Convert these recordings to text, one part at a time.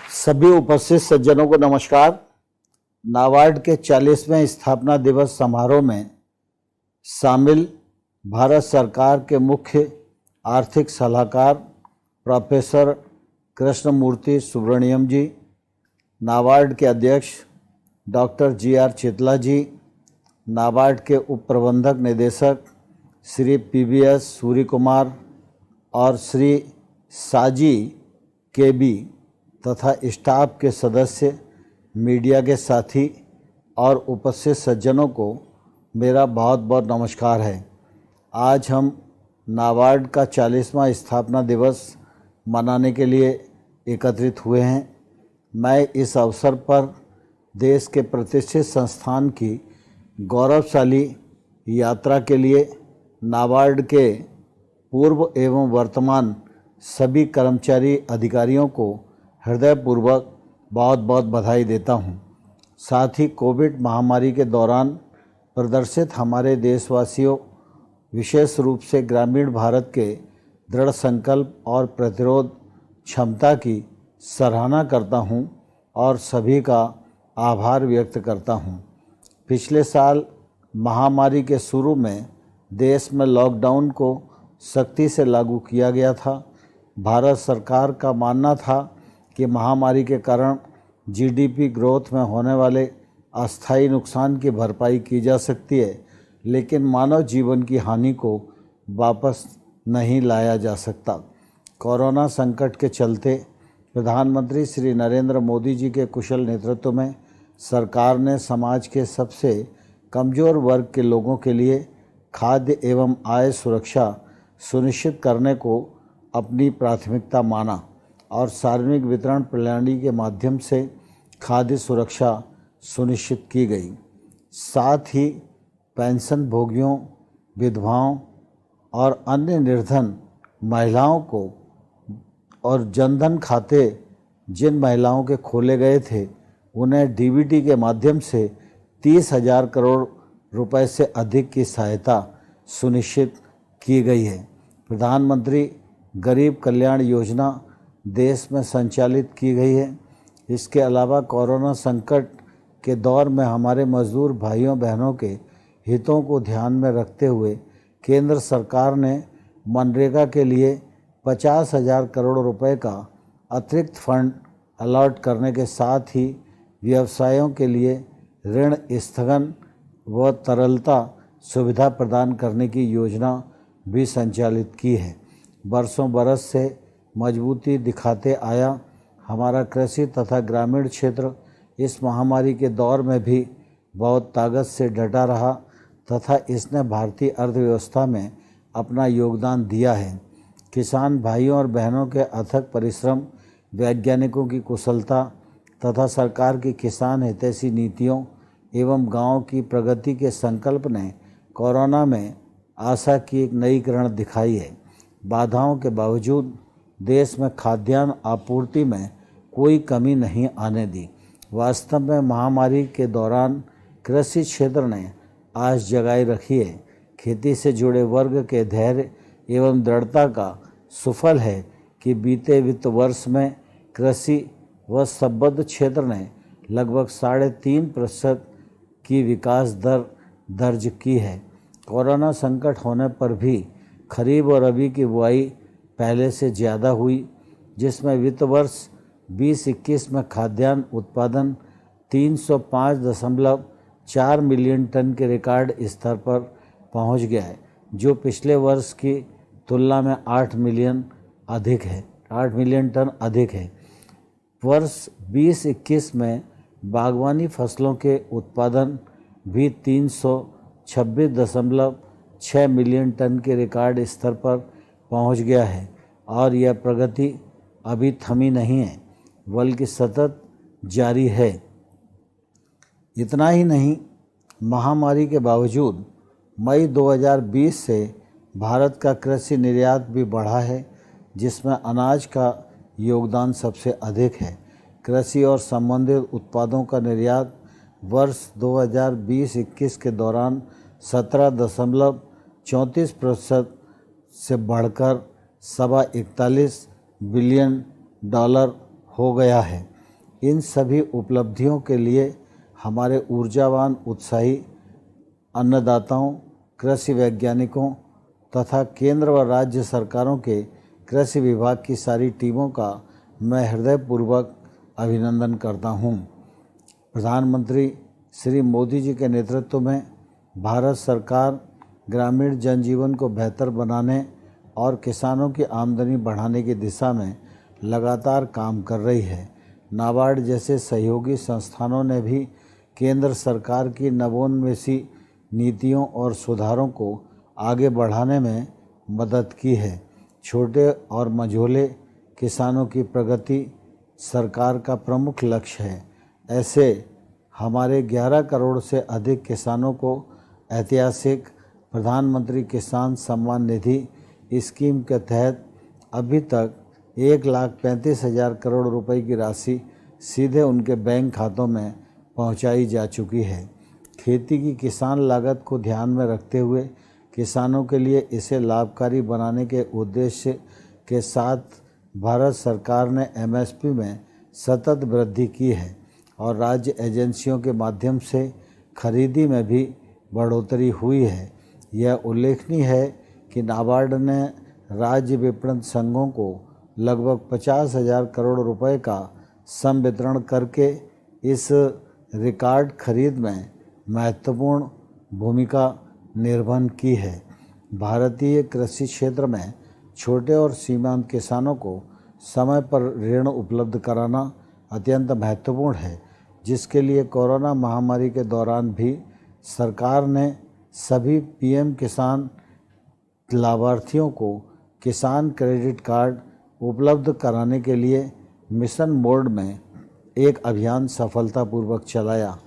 सभी उपस्थित सज्जनों को नमस्कार। नाबार्ड के 40वें स्थापना दिवस समारोह में शामिल भारत सरकार के मुख्य आर्थिक सलाहकार प्रोफेसर कृष्णमूर्ति सुब्रमण्यम जी, नाबार्ड के अध्यक्ष डॉक्टर जी.आर. चितला जी, नाबार्ड के उप प्रबंधक निदेशक श्री पी.वी.एस. सूर्य कुमार और श्री साजी के.बी. तथा स्टाफ के सदस्य, मीडिया के साथी और उपस्थित सज्जनों को मेरा बहुत बहुत नमस्कार है। आज हम नाबार्ड का 40वां स्थापना दिवस मनाने के लिए एकत्रित हुए हैं। मैं इस अवसर पर देश के प्रतिष्ठित संस्थान की गौरवशाली यात्रा के लिए नाबार्ड के पूर्व एवं वर्तमान सभी कर्मचारी अधिकारियों को हृदयपूर्वक बहुत बहुत बधाई देता हूं। साथ ही कोविड महामारी के दौरान प्रदर्शित हमारे देशवासियों, विशेष रूप से ग्रामीण भारत के दृढ़ संकल्प और प्रतिरोध क्षमता की सराहना करता हूं और सभी का आभार व्यक्त करता हूं। पिछले साल महामारी के शुरू में देश में लॉकडाउन को सख्ती से लागू किया गया था। भारत सरकार का मानना था कि महामारी के कारण जीडीपी ग्रोथ में होने वाले अस्थायी नुकसान की भरपाई की जा सकती है, लेकिन मानव जीवन की हानि को वापस नहीं लाया जा सकता। कोरोना संकट के चलते प्रधानमंत्री श्री नरेंद्र मोदी जी के कुशल नेतृत्व में सरकार ने समाज के सबसे कमज़ोर वर्ग के लोगों के लिए खाद्य एवं आय सुरक्षा सुनिश्चित करने को अपनी प्राथमिकता माना और सार्वजनिक वितरण प्रणाली के माध्यम से खाद्य सुरक्षा सुनिश्चित की गई। साथ ही पेंशन भोगियों, विधवाओं और अन्य निर्धन महिलाओं को और जनधन खाते जिन महिलाओं के खोले गए थे, उन्हें डीबीटी के माध्यम से 30,000 करोड़ रुपए से अधिक की सहायता सुनिश्चित की गई है। प्रधानमंत्री गरीब कल्याण योजना देश में संचालित की गई है। इसके अलावा कोरोना संकट के दौर में हमारे मजदूर भाइयों बहनों के हितों को ध्यान में रखते हुए केंद्र सरकार ने मनरेगा के लिए 50,000 करोड़ रुपए का अतिरिक्त फंड अलॉट करने के साथ ही व्यवसायों के लिए ऋण स्थगन व तरलता सुविधा प्रदान करने की योजना भी संचालित की है। बरसों बरस से मजबूती दिखाते आया हमारा कृषि तथा ग्रामीण क्षेत्र इस महामारी के दौर में भी बहुत ताकत से डटा रहा तथा इसने भारतीय अर्थव्यवस्था में अपना योगदान दिया है। किसान भाइयों और बहनों के अथक परिश्रम, वैज्ञानिकों की कुशलता तथा सरकार की किसान हितैषी नीतियों एवं गांव की प्रगति के संकल्प ने कोरोना में आशा की एक नई किरण दिखाई है। बाधाओं के बावजूद देश में खाद्यान्न आपूर्ति में कोई कमी नहीं आने दी। वास्तव में महामारी के दौरान कृषि क्षेत्र ने आस जगाए रखी है। खेती से जुड़े वर्ग के धैर्य एवं दृढ़ता का सुफल है कि बीते वित्त वर्ष में कृषि व संबद्ध क्षेत्र ने लगभग 3.5% की विकास दर दर्ज की है। कोरोना संकट होने पर भी खरीफ और रबी की बुआई पहले से ज़्यादा हुई, जिसमें वित्त वर्ष 2021 में खाद्यान्न उत्पादन 305.4 मिलियन टन के रिकॉर्ड स्तर पर पहुंच गया है, जो पिछले वर्ष की तुलना में 8 मिलियन टन अधिक है। वर्ष 2021 में बागवानी फसलों के उत्पादन भी 326.6 मिलियन टन के रिकॉर्ड स्तर पर पहुंच गया है और यह प्रगति अभी थमी नहीं है, बल्कि सतत जारी है। इतना ही नहीं, महामारी के बावजूद मई 2020 से भारत का कृषि निर्यात भी बढ़ा है, जिसमें अनाज का योगदान सबसे अधिक है। कृषि और संबंधित उत्पादों का निर्यात वर्ष 2020-21 के दौरान 17.34% से बढ़कर $41 बिलियन हो गया है। इन सभी उपलब्धियों के लिए हमारे ऊर्जावान उत्साही अन्नदाताओं, कृषि वैज्ञानिकों तथा केंद्र व राज्य सरकारों के कृषि विभाग की सारी टीमों का मैं हृदयपूर्वक अभिनंदन करता हूं। प्रधानमंत्री श्री मोदी जी के नेतृत्व में भारत सरकार ग्रामीण जनजीवन को बेहतर बनाने और किसानों की आमदनी बढ़ाने की दिशा में लगातार काम कर रही है। नाबार्ड जैसे सहयोगी संस्थानों ने भी केंद्र सरकार की नवोन्मेषी नीतियों और सुधारों को आगे बढ़ाने में मदद की है। छोटे और मझोले किसानों की प्रगति सरकार का प्रमुख लक्ष्य है। ऐसे हमारे 11 करोड़ से अधिक किसानों को ऐतिहासिक प्रधानमंत्री किसान सम्मान निधि स्कीम के तहत अभी तक 1,35,000 करोड़ रुपए की राशि सीधे उनके बैंक खातों में पहुंचाई जा चुकी है। खेती की किसान लागत को ध्यान में रखते हुए किसानों के लिए इसे लाभकारी बनाने के उद्देश्य के साथ भारत सरकार ने एमएसपी में सतत वृद्धि की है और राज्य एजेंसियों के माध्यम से खरीदी में भी बढ़ोतरी हुई है। यह उल्लेखनीय है कि नाबार्ड ने राज्य विपणन संघों को लगभग 50,000 करोड़ रुपए का संवितरण करके इस रिकॉर्ड खरीद में महत्वपूर्ण भूमिका निर्वहन की है। भारतीय कृषि क्षेत्र में छोटे और सीमांत किसानों को समय पर ऋण उपलब्ध कराना अत्यंत महत्वपूर्ण है, जिसके लिए कोरोना महामारी के दौरान भी सरकार ने सभी पीएम किसान लाभार्थियों को किसान क्रेडिट कार्ड उपलब्ध कराने के लिए मिशन मोड में एक अभियान सफलतापूर्वक चलाया।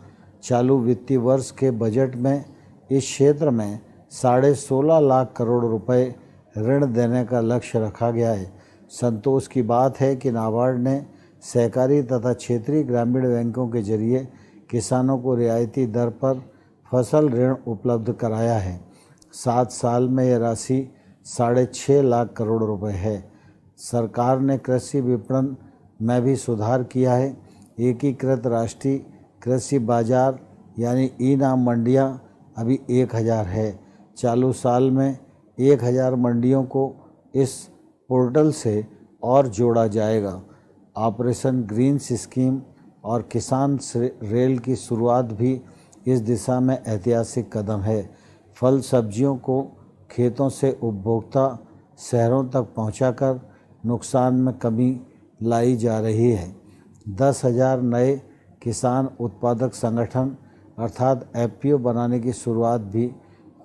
चालू वित्तीय वर्ष के बजट में इस क्षेत्र में 16.5 लाख करोड़ रुपए ऋण देने का लक्ष्य रखा गया है। संतोष की बात है कि नाबार्ड ने सहकारी तथा क्षेत्रीय ग्रामीण बैंकों के जरिए किसानों को रियायती दर पर फसल ऋण उपलब्ध कराया है। 7 साल में यह राशि 6.5 लाख करोड़ रुपए है। सरकार ने कृषि विपणन में भी सुधार किया है। एकीकृत राष्ट्रीय कृषि बाजार यानी ई नाम मंडियाँ अभी 1000 है। चालू साल में 1000 मंडियों को इस पोर्टल से और जोड़ा जाएगा। ऑपरेशन ग्रीन्स स्कीम और किसान रेल की शुरुआत भी इस दिशा में ऐतिहासिक कदम है। फल सब्जियों को खेतों से उपभोक्ता शहरों तक पहुंचाकर नुकसान में कमी लाई जा रही है। 10,000 नए किसान उत्पादक संगठन अर्थात एफपीओ बनाने की शुरुआत भी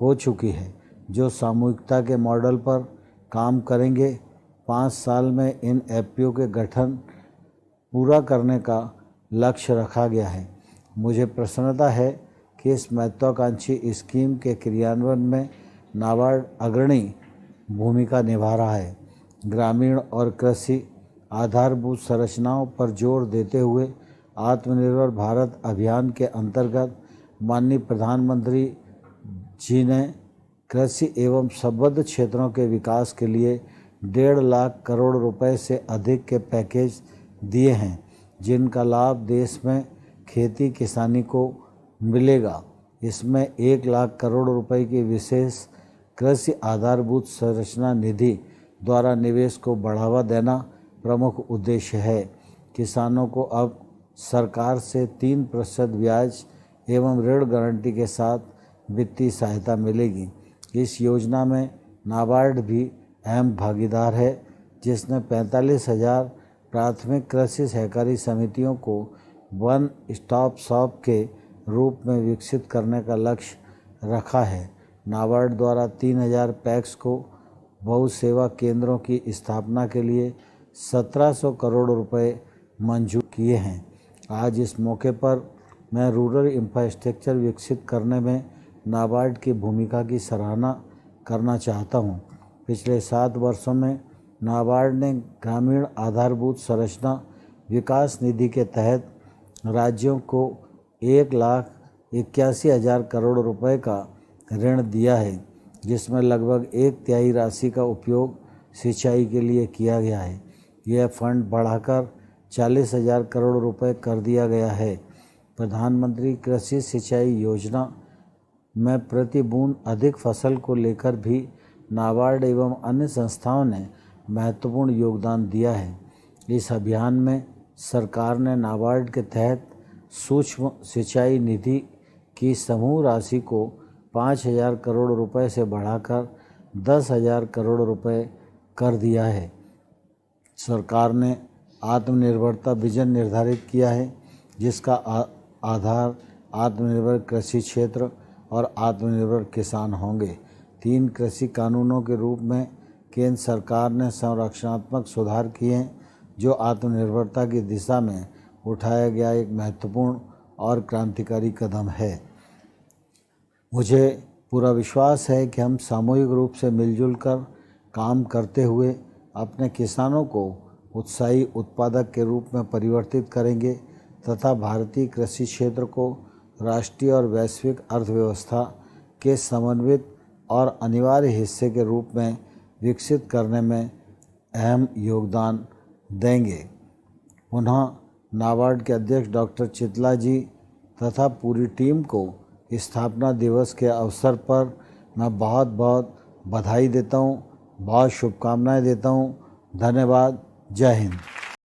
हो चुकी है, जो सामूहिकता के मॉडल पर काम करेंगे। 5 साल में इन एफपीओ के गठन पूरा करने का लक्ष्य रखा गया है। मुझे प्रसन्नता है कि इस महत्वाकांक्षी स्कीम के क्रियान्वयन में नाबार्ड अग्रणी भूमिका निभा रहा है। ग्रामीण और कृषि आधारभूत संरचनाओं पर जोर देते हुए आत्मनिर्भर भारत अभियान के अंतर्गत माननीय प्रधानमंत्री जी ने कृषि एवं संबद्ध क्षेत्रों के विकास के लिए 1.5 लाख करोड़ रुपए से अधिक के पैकेज दिए हैं, जिनका लाभ देश में खेती किसानी को मिलेगा। इसमें 1 लाख करोड़ रुपए की विशेष कृषि आधारभूत संरचना निधि द्वारा निवेश को बढ़ावा देना प्रमुख उद्देश्य है। किसानों को अब सरकार से 3% ब्याज एवं ऋण गारंटी के साथ वित्तीय सहायता मिलेगी। इस योजना में नाबार्ड भी अहम भागीदार है, जिसने 45,000 प्राथमिक कृषि सहकारी समितियों को वन स्टॉप शॉप के रूप में विकसित करने का लक्ष्य रखा है। नाबार्ड द्वारा 3,000 पैक्स को बहु सेवा केंद्रों की स्थापना के लिए 1700 करोड़ रुपए मंजूर किए हैं। आज इस मौके पर मैं रूरल इंफ्रास्ट्रक्चर विकसित करने में नाबार्ड की भूमिका की सराहना करना चाहता हूं। पिछले 7 वर्षों में नाबार्ड ने ग्रामीण आधारभूत संरचना विकास निधि के तहत राज्यों को 1,81,000 करोड़ रुपए का ऋण दिया है, जिसमें लगभग 1/3 राशि का उपयोग सिंचाई के लिए किया गया है। यह फंड बढ़ाकर 40,000 करोड़ रुपए कर दिया गया है। प्रधानमंत्री कृषि सिंचाई योजना में प्रति बूंद अधिक फसल को लेकर भी नाबार्ड एवं अन्य संस्थाओं ने महत्वपूर्ण योगदान दिया है। इस अभियान में सरकार ने नाबार्ड के तहत सूक्ष्म सिंचाई निधि की समूह राशि को 5,000 करोड़ रुपए से बढ़ाकर 10,000 करोड़ रुपए कर दिया है। सरकार ने आत्मनिर्भरता विजन निर्धारित किया है, जिसका आधार आत्मनिर्भर कृषि क्षेत्र और आत्मनिर्भर किसान होंगे। 3 कृषि कानूनों के रूप में केंद्र सरकार ने संरचनात्मक सुधार किए हैं, जो आत्मनिर्भरता की दिशा में उठाया गया एक महत्वपूर्ण और क्रांतिकारी कदम है। मुझे पूरा विश्वास है कि हम सामूहिक रूप से मिलजुल कर काम करते हुए अपने किसानों को उत्साही उत्पादक के रूप में परिवर्तित करेंगे तथा भारतीय कृषि क्षेत्र को राष्ट्रीय और वैश्विक अर्थव्यवस्था के समन्वित और अनिवार्य हिस्से के रूप में विकसित करने में अहम योगदान देंगे। पुनः नाबार्ड के अध्यक्ष डॉक्टर चितला जी तथा पूरी टीम को स्थापना दिवस के अवसर पर मैं बहुत बहुत बधाई देता हूँ, बहुत शुभकामनाएं देता हूँ। धन्यवाद। जय हिंद।